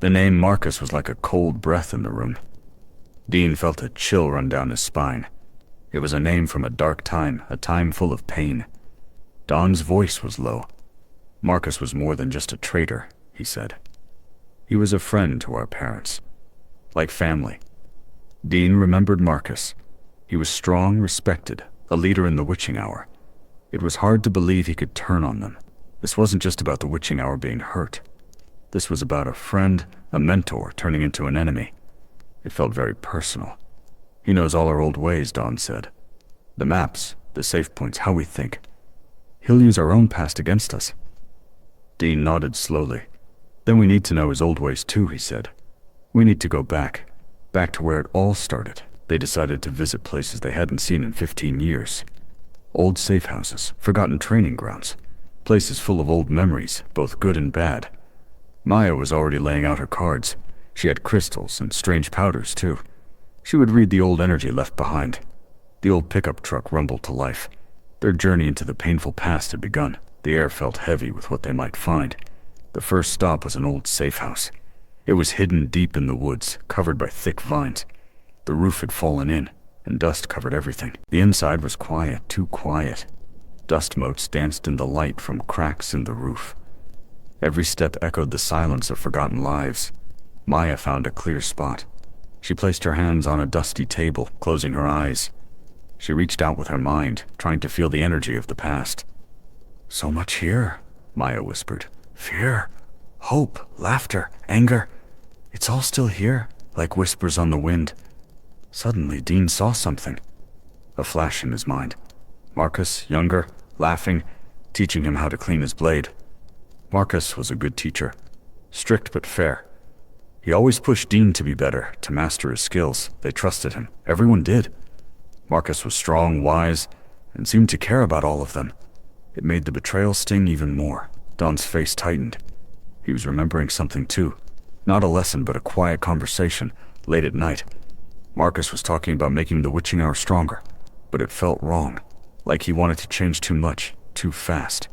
The name Marcus was like a cold breath in the room. Dean felt a chill run down his spine. It was a name from a dark time, a time full of pain. Don's voice was low. Marcus was more than just a traitor, he said. He was a friend to our parents. Like family. Dean remembered Marcus. He was strong, respected, a leader in the witching hour. It was hard to believe he could turn on them. This wasn't just about the witching hour being hurt. This was about a friend, a mentor, turning into an enemy. It felt very personal. He knows all our old ways, Don said. The maps, the safe points, how we think. He'll use our own past against us. Dean nodded slowly. Then we need to know his old ways too, he said. We need to go back to where it all started. They decided to visit places they hadn't seen in 15 years. Old safehouses, forgotten training grounds, places full of old memories, both good and bad. Maya was already laying out her cards. She had crystals and strange powders too. She would read the old energy left behind. The old pickup truck rumbled to life. Their journey into the painful past had begun. The air felt heavy with what they might find. The first stop was an old safe house. It was hidden deep in the woods, covered by thick vines. The roof had fallen in, and dust covered everything. The inside was quiet, too quiet. Dust motes danced in the light from cracks in the roof. Every step echoed the silence of forgotten lives. Maya found a clear spot. She placed her hands on a dusty table, closing her eyes. She reached out with her mind, trying to feel the energy of the past. So much here, Maya whispered. Fear, hope, laughter, anger. It's all still here, like whispers on the wind. Suddenly, Dean saw something. A flash in his mind. Marcus, younger, laughing, teaching him how to clean his blade. Marcus was a good teacher, strict but fair. He always pushed Dean to be better, to master his skills. They trusted him. Everyone did. Marcus was strong, wise, and seemed to care about all of them. It made the betrayal sting even more. Don's face tightened. He was remembering something too. Not a lesson, but a quiet conversation, late at night. Marcus was talking about making the witching hour stronger, but it felt wrong, like he wanted to change too much, too fast.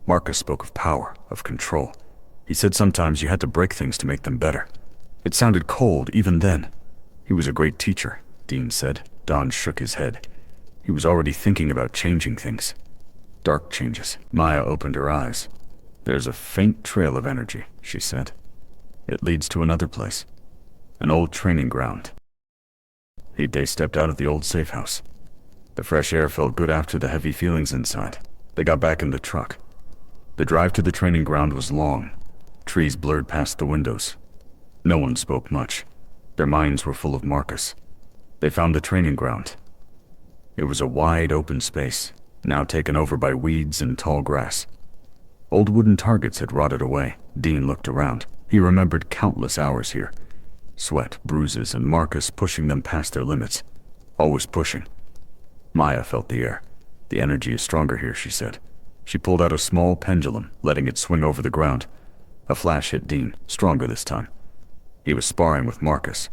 Marcus spoke of power, of control. He said sometimes you had to break things to make them better. It sounded cold even then. He was a great teacher, Dean said. Don shook his head. He was already thinking about changing things. Dark changes. Maya opened her eyes. There's a faint trail of energy, she said. It leads to another place. An old training ground. They stepped out of the old safe house. The fresh air felt good after the heavy feelings inside. They got back in the truck. The drive to the training ground was long. Trees blurred past the windows. No one spoke much. Their minds were full of Marcus. They found the training ground. It was a wide open space, now taken over by weeds and tall grass. Old wooden targets had rotted away. Dean looked around. He remembered countless hours here. Sweat, bruises, and Marcus pushing them past their limits. Always pushing. Maya felt the air. The energy is stronger here, she said. She pulled out a small pendulum, letting it swing over the ground. A flash hit Dean, stronger this time. He was sparring with Marcus.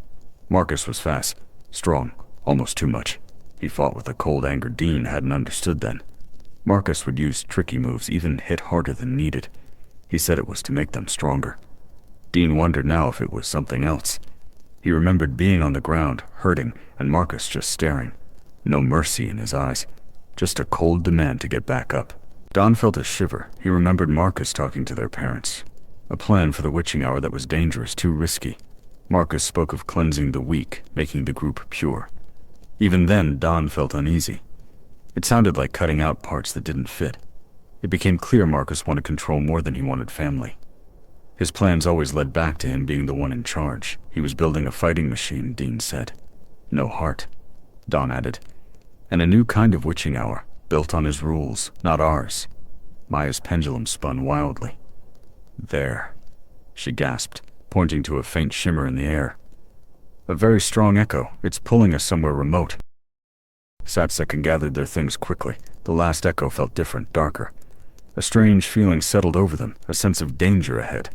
Marcus was fast, strong, almost too much. He fought with a cold anger Dean hadn't understood then. Marcus would use tricky moves, even hit harder than needed. He said it was to make them stronger. Dean wondered now if it was something else. He remembered being on the ground, hurting, and Marcus just staring. No mercy in his eyes, just a cold demand to get back up. Don felt a shiver. He remembered Marcus talking to their parents. A plan for the witching hour that was dangerous, too risky. Marcus spoke of cleansing the weak, making the group pure. Even then, Don felt uneasy. It sounded like cutting out parts that didn't fit. It became clear Marcus wanted control more than he wanted family. His plans always led back to him being the one in charge. He was building a fighting machine, Dean said. No heart, Don added. And a new kind of witching hour, built on his rules, not ours. Maya's pendulum spun wildly. There, she gasped, pointing to a faint shimmer in the air. A very strong echo. It's pulling us somewhere remote. Satsek gathered their things quickly. The last echo felt different, darker. A strange feeling settled over them, a sense of danger ahead.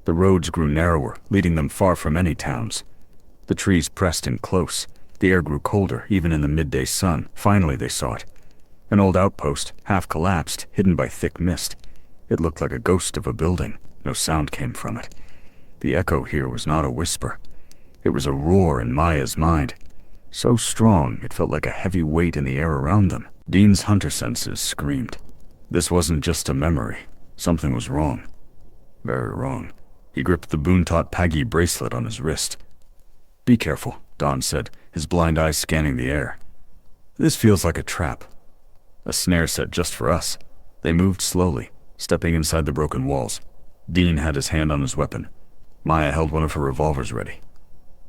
The roads grew narrower, leading them far from any towns. The trees pressed in close. The air grew colder, even in the midday sun. Finally they saw it. An old outpost, half collapsed, hidden by thick mist. It looked like a ghost of a building. No sound came from it. The echo here was not a whisper. It was a roar in Maya's mind, so strong it felt like a heavy weight in the air around them. Dean's hunter senses screamed. This wasn't just a memory. Something was wrong. Very wrong. He gripped the Boontot Pagi bracelet on his wrist. "Be careful," Don said, his blind eyes scanning the air. "This feels like a trap. A snare set just for us." They moved slowly, stepping inside the broken walls. Dean had his hand on his weapon. Maya held one of her revolvers ready.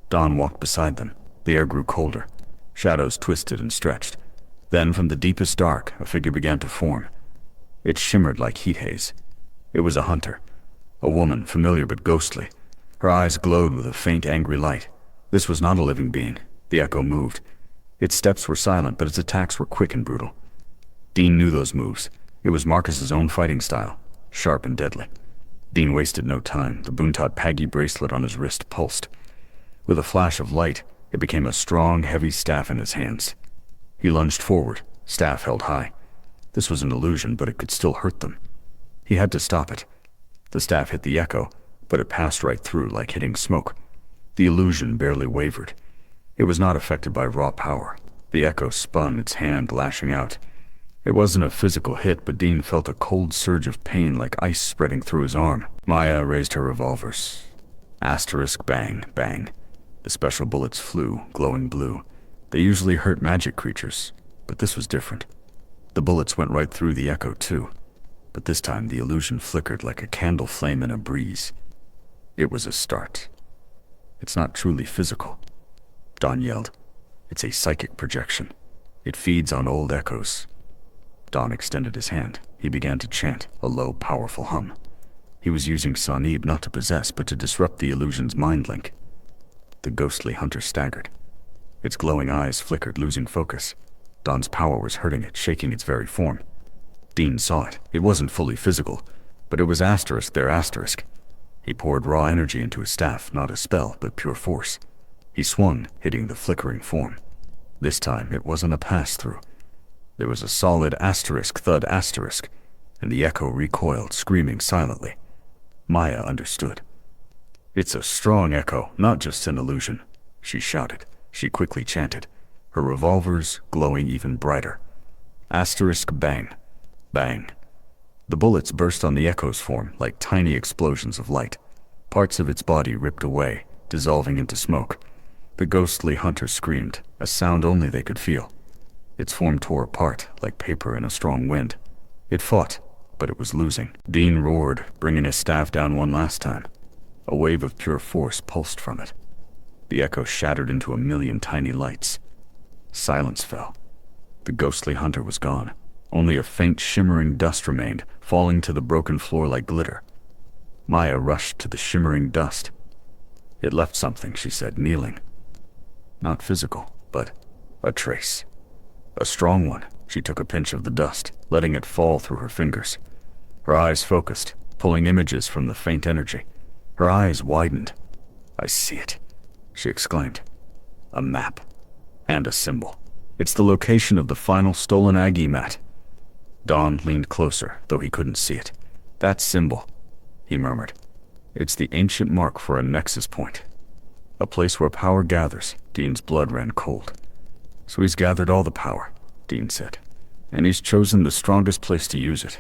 Don walked beside them. The air grew colder. Shadows twisted and stretched. Then, from the deepest dark, a figure began to form. It shimmered like heat haze. It was a hunter. A woman, familiar but ghostly. Her eyes glowed with a faint, angry light. This was not a living being. The echo moved. Its steps were silent, but its attacks were quick and brutal. Dean knew those moves. It was Marcus's own fighting style, sharp and deadly. Dean wasted no time. The Boontot Pagi bracelet on his wrist pulsed. With a flash of light, it became a strong, heavy staff in his hands. He lunged forward, staff held high. This was an illusion, but it could still hurt them. He had to stop it. The staff hit the echo, but it passed right through like hitting smoke. The illusion barely wavered. It was not affected by raw power. The echo spun, its hand lashing out. It wasn't a physical hit, but Dean felt a cold surge of pain like ice spreading through his arm. Maya raised her revolvers. Asterisk, bang, bang. The special bullets flew, glowing blue. They usually hurt magic creatures, but this was different. The bullets went right through the echo too, but this time the illusion flickered like a candle flame in a breeze. It was a start. "It's not truly physical," Don yelled. "It's a psychic projection. It feeds on old echoes." Don extended his hand. He began to chant, a low, powerful hum. He was using Sanib not to possess, but to disrupt the illusion's mind link. The ghostly hunter staggered. Its glowing eyes flickered, losing focus. Don's power was hurting it, shaking its very form. Dean saw it. It wasn't fully physical, but it was asterisk their asterisk. He poured raw energy into his staff, not a spell, but pure force. He swung, hitting the flickering form. This time, it wasn't a pass-through. There was a solid asterisk thud asterisk, and the echo recoiled, screaming silently. Maya understood. "It's a strong echo, not just an illusion," she shouted. She quickly chanted, her revolvers glowing even brighter. Asterisk bang, bang. The bullets burst on the echo's form like tiny explosions of light. Parts of its body ripped away, dissolving into smoke. The ghostly hunter screamed, a sound only they could feel. Its form tore apart like paper in a strong wind. It fought, but it was losing. Dean roared, bringing his staff down one last time. A wave of pure force pulsed from it. The echo shattered into a million tiny lights. Silence fell. The ghostly hunter was gone. Only a faint shimmering dust remained, falling to the broken floor like glitter. Maya rushed to the shimmering dust. "It left something," she said, kneeling. "Not physical, but a trace. A strong one." She took a pinch of the dust, letting it fall through her fingers. Her eyes focused, pulling images from the faint energy. Her eyes widened. "I see it," she exclaimed. "A map. And a symbol. It's the location of the final stolen Agimat." Don leaned closer, though he couldn't see it. "That symbol," he murmured. "It's the ancient mark for a nexus point. A place where power gathers." Dean's blood ran cold. "So he's gathered all the power," Dean said. "And he's chosen the strongest place to use it.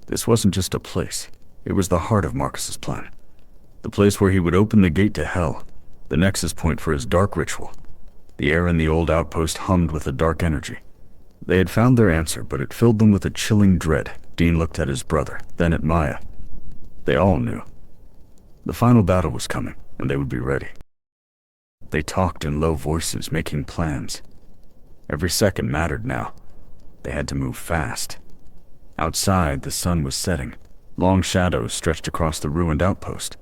This wasn't just a place. It was the heart of Marcus's plan. The place where he would open the gate to hell, the nexus point for his dark ritual." The air in the old outpost hummed with a dark energy. They had found their answer, but it filled them with a chilling dread. Dean looked at his brother, then at Maya. They all knew. The final battle was coming, and they would be ready. They talked in low voices, making plans. Every second mattered now. They had to move fast. Outside, the sun was setting. Long shadows stretched across the ruined outpost.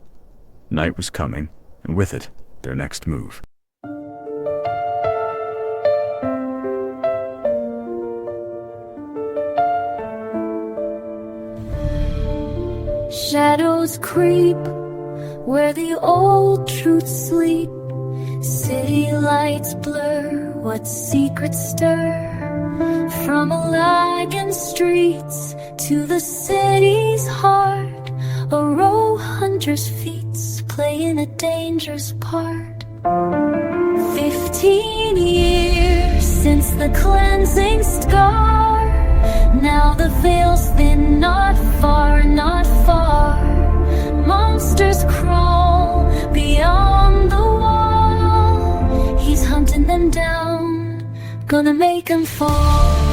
Night was coming, and with it, their next move. Shadows creep where the old truths sleep. City lights blur what secrets stir. From lagging streets to the city's heart, a row hunter's feet playing a dangerous part. 15 years since the cleansing scar. Now the veil's thin, not far, not far. Monsters crawl beyond the wall. He's hunting them down, gonna make them fall.